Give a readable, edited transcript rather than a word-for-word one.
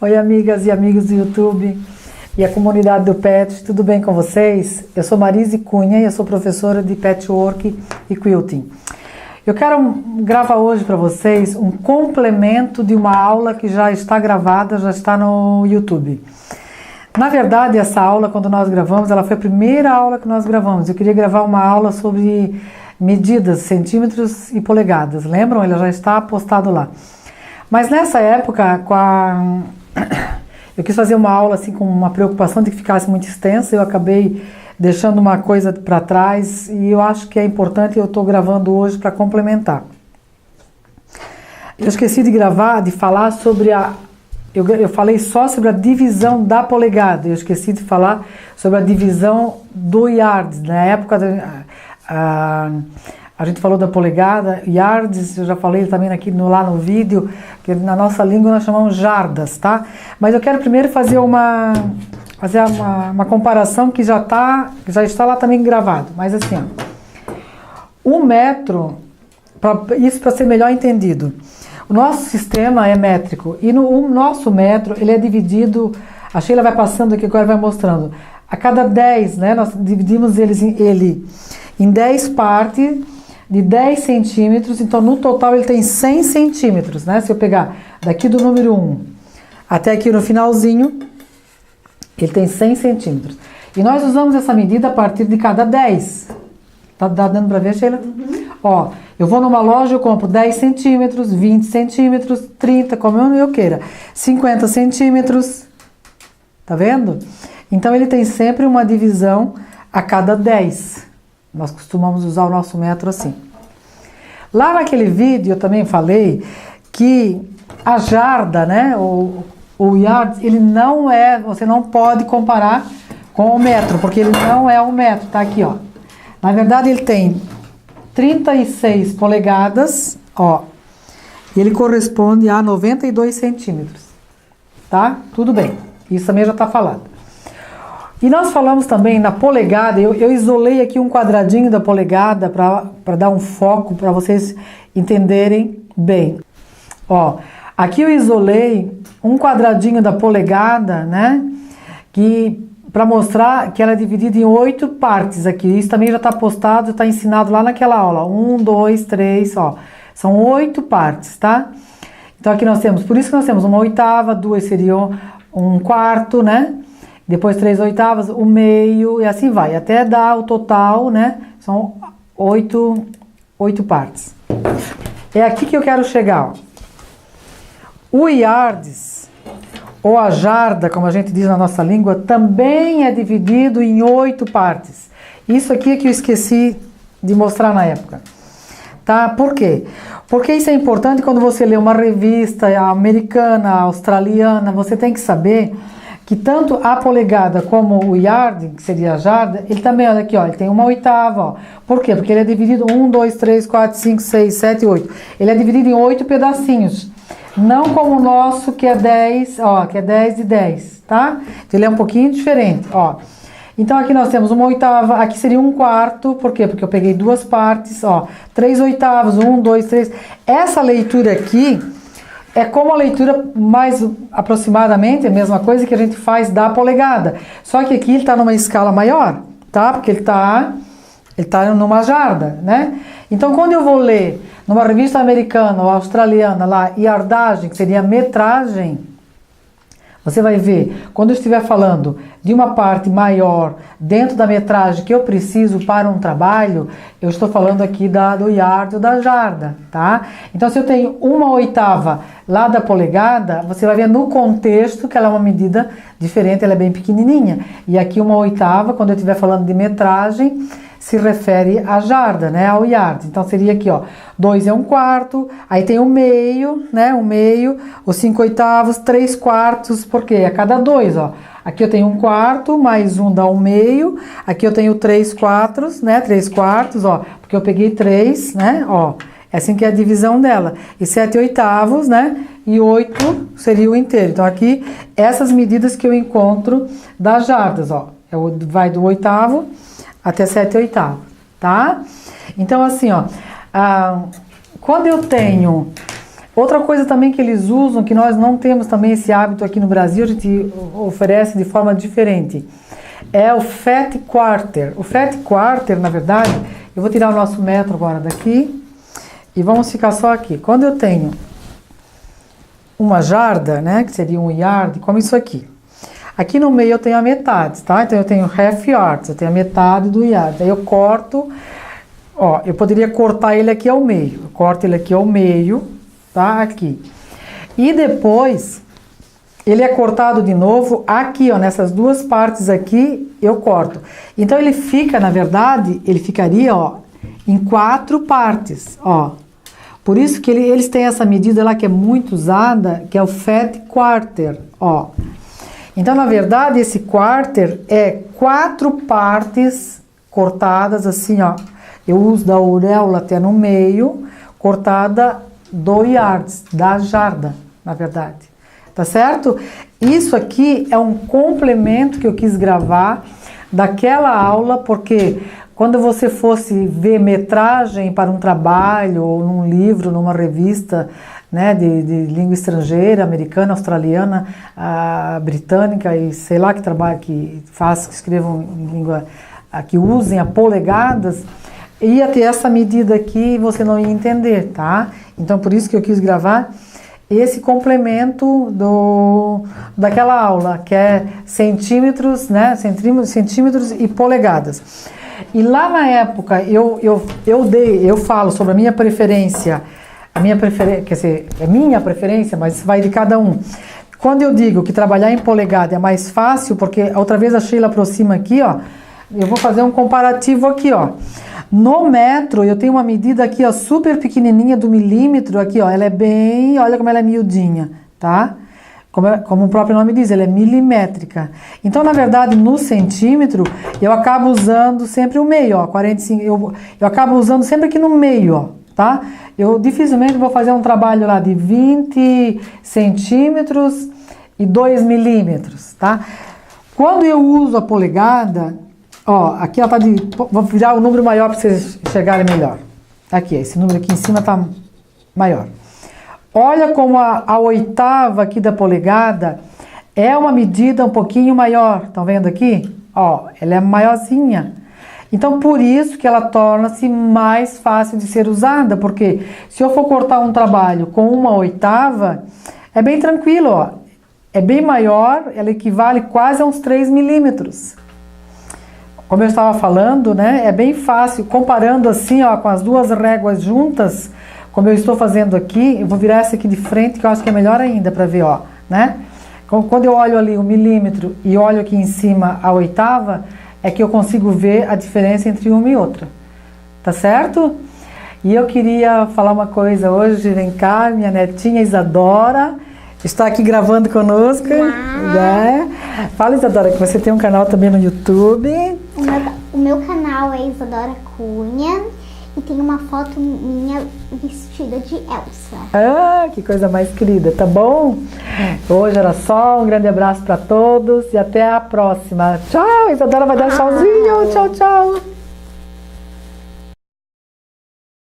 Oi, amigas e amigos do YouTube e a comunidade do Pet, tudo bem com vocês? Eu sou Marise Cunha e eu sou professora de Patchwork e Quilting. Eu quero gravar hoje para vocês um complemento de uma aula que já está gravada, já está no YouTube. Na verdade, essa aula, quando nós gravamos, ela foi a primeira aula que nós gravamos. Eu queria gravar uma aula sobre medidas, centímetros e polegadas. Lembram? Ela já está postado lá. Mas nessa época, eu quis fazer uma aula assim com uma preocupação de que ficasse muito extensa. Eu acabei deixando uma coisa para trás e eu acho que é importante e eu estou gravando hoje para complementar. Eu esqueci de gravar, de falar sobre eu falei só sobre a divisão da polegada. Eu esqueci de falar sobre a divisão do yards. Na época a gente falou da polegada, yards, eu já falei também aqui lá no vídeo, que na nossa língua nós chamamos jardas, tá? Mas eu quero primeiro fazer uma comparação que já está lá também gravado. Mas assim, ó, o metro, isso para ser melhor entendido, o nosso sistema é métrico e o nosso metro ele é dividido, a Sheila vai passando aqui agora vai mostrando, a cada 10, né, nós dividimos ele em 10 partes de 10 centímetros, então no total ele tem 100 centímetros, né? Se eu pegar daqui do número 1 até aqui no finalzinho, ele tem 100 centímetros. E nós usamos essa medida a partir de cada 10. Tá dando para ver, Sheila? Uhum. Ó, eu vou numa loja, eu compro 10 centímetros, 20 centímetros, 30, como eu queira, 50 centímetros, tá vendo? Então ele tem sempre uma divisão a cada 10. Nós costumamos usar o nosso metro assim. Lá naquele vídeo eu também falei que a jarda, né, o yard, ele não é, você não pode comparar com o metro, porque ele não é um metro, tá aqui, ó. Na verdade ele tem 36 polegadas, ó, e ele corresponde a 92 centímetros, tá? Tudo bem, isso também já tá falado. E nós falamos também na polegada, eu isolei aqui um quadradinho da polegada para dar um foco para vocês entenderem bem. Ó, aqui eu isolei um quadradinho da polegada, né, que para mostrar que ela é dividida em 8 partes aqui. Isso também já está postado, está ensinado lá naquela aula. 1, 2, 3, ó. São 8 partes, tá? Então aqui nós temos, por isso que nós temos uma oitava, 2 seriam um quarto, né? Depois 3 oitavas, o meio e assim vai, até dar o total, né? São 8 partes. É aqui que eu quero chegar, ó. O yards, ou a jarda, como a gente diz na nossa língua, também é dividido em 8 partes. Isso aqui é que eu esqueci de mostrar na época. Tá? Por quê? Porque isso é importante quando você lê uma revista americana, australiana, você tem que saber que tanto a polegada como o yard, que seria a jarda, ele também, olha aqui, ó, ele tem uma oitava, ó. Por quê? Porque ele é dividido 1, 2, 3, 4, 5, 6, 7, 8. Ele é dividido em 8 pedacinhos. Não como o nosso, que é 10, ó, que é 10 e 10, tá? Então ele é um pouquinho diferente, ó. Então aqui nós temos uma oitava, aqui seria um quarto, por quê? Porque eu peguei 2 partes, ó, 3 oitavos, 1, 2, 3. Essa leitura aqui é como a leitura mais aproximadamente, a mesma coisa que a gente faz da polegada. Só que aqui ele está numa escala maior, tá? Porque ele tá numa jarda, né? Então quando eu vou ler numa revista americana ou australiana lá, yardagem, que seria metragem, você vai ver, quando eu estiver falando de uma parte maior dentro da metragem que eu preciso para um trabalho, eu estou falando aqui do yard ou da jarda, tá? Então, se eu tenho uma oitava lá da polegada, você vai ver no contexto que ela é uma medida diferente, ela é bem pequenininha. E aqui uma oitava, quando eu estiver falando de metragem, se refere à jarda, né, ao yard. Então seria aqui, ó, 2 é um quarto, aí tem o meio, né, o meio, os 5 oitavos, 3 quartos, porque a cada 2, ó. Aqui eu tenho um quarto, mais um dá um meio, aqui eu tenho 3 quartos, né, 3 quartos, ó, porque eu peguei 3, né, ó. É assim que é a divisão dela. E 7 oitavos, né, e 8 seria o inteiro. Então aqui, essas medidas que eu encontro das jardas, ó, vai do oitavo até 7 oitavos, tá? Então, assim, ó, quando eu tenho Outra coisa também que eles usam, que nós não temos também esse hábito aqui no Brasil, a gente oferece de forma diferente, é o Fat Quarter. O Fat Quarter, na verdade, eu vou tirar o nosso metro agora daqui e vamos ficar só aqui. Quando eu tenho uma jarda, né, que seria um yard, como isso aqui. Aqui no meio eu tenho a metade, tá? Então eu tenho half yards, eu tenho a metade do yard. Aí eu corto, ó, eu poderia cortar ele aqui ao meio. Eu corto ele aqui ao meio, tá? Aqui. E depois ele é cortado de novo aqui, ó, nessas duas partes aqui, eu corto. Então ele fica, na verdade, ele ficaria, ó, em 4 partes, ó. Por isso que eles têm essa medida lá que é muito usada, que é o Fat Quarter, ó. Então, na verdade, esse quarter é 4 partes cortadas assim, ó. Eu uso da auréola até no meio, cortada do yards, da jarda, na verdade. Tá certo? Isso aqui é um complemento que eu quis gravar daquela aula, porque quando você fosse ver metragem para um trabalho, ou num livro, numa revista, né, de língua estrangeira, americana, australiana, britânica e sei lá que trabalho que escrevam em língua, que usem a polegadas, ia ter essa medida aqui e você não ia entender, tá? Então por isso que eu quis gravar esse complemento daquela aula, que é centímetros, né, centímetros e polegadas. E lá na época eu falo sobre a minha preferência, quer dizer, é minha preferência, mas vai de cada um. Quando eu digo que trabalhar em polegada é mais fácil, porque outra vez a Sheila aproxima aqui, ó, eu vou fazer um comparativo aqui, ó. No metro, eu tenho uma medida aqui, ó, super pequenininha do milímetro, aqui, ó, ela é bem, olha como ela é miudinha, tá? Como o próprio nome diz, ela é milimétrica. Então, na verdade, no centímetro, eu acabo usando sempre o meio, ó, 45, eu acabo usando sempre aqui no meio, ó, tá? Eu dificilmente vou fazer um trabalho lá de 20 centímetros e 2 milímetros, tá? Quando eu uso a polegada, ó, aqui ela tá vou virar o número maior para vocês enxergarem melhor. Aqui, esse número aqui em cima tá maior. Olha como a oitava aqui da polegada é uma medida um pouquinho maior. Estão vendo aqui? Ó, ela é maiorzinha. Então, por isso que ela torna-se mais fácil de ser usada, porque se eu for cortar um trabalho com uma oitava, é bem tranquilo, ó. É bem maior, ela equivale quase a uns 3 milímetros. Como eu estava falando, né, é bem fácil, comparando assim, ó, com as duas réguas juntas, como eu estou fazendo aqui, eu vou virar essa aqui de frente, que eu acho que é melhor ainda para ver, ó, né? Quando eu olho ali o milímetro e olho aqui em cima a oitava, é que eu consigo ver a diferença entre uma e outra, tá certo? E eu queria falar uma coisa hoje, vem cá, minha netinha Isadora está aqui gravando conosco, né? Fala, Isadora, que você tem um canal também no YouTube. O meu canal é Isadora Cunha e tem uma foto minha vestida de Elsa. Ah, que coisa mais querida, tá bom? Hoje era só, um grande abraço para todos e até a próxima. Tchau, Isadora vai dar tchauzinho, tchau, tchau.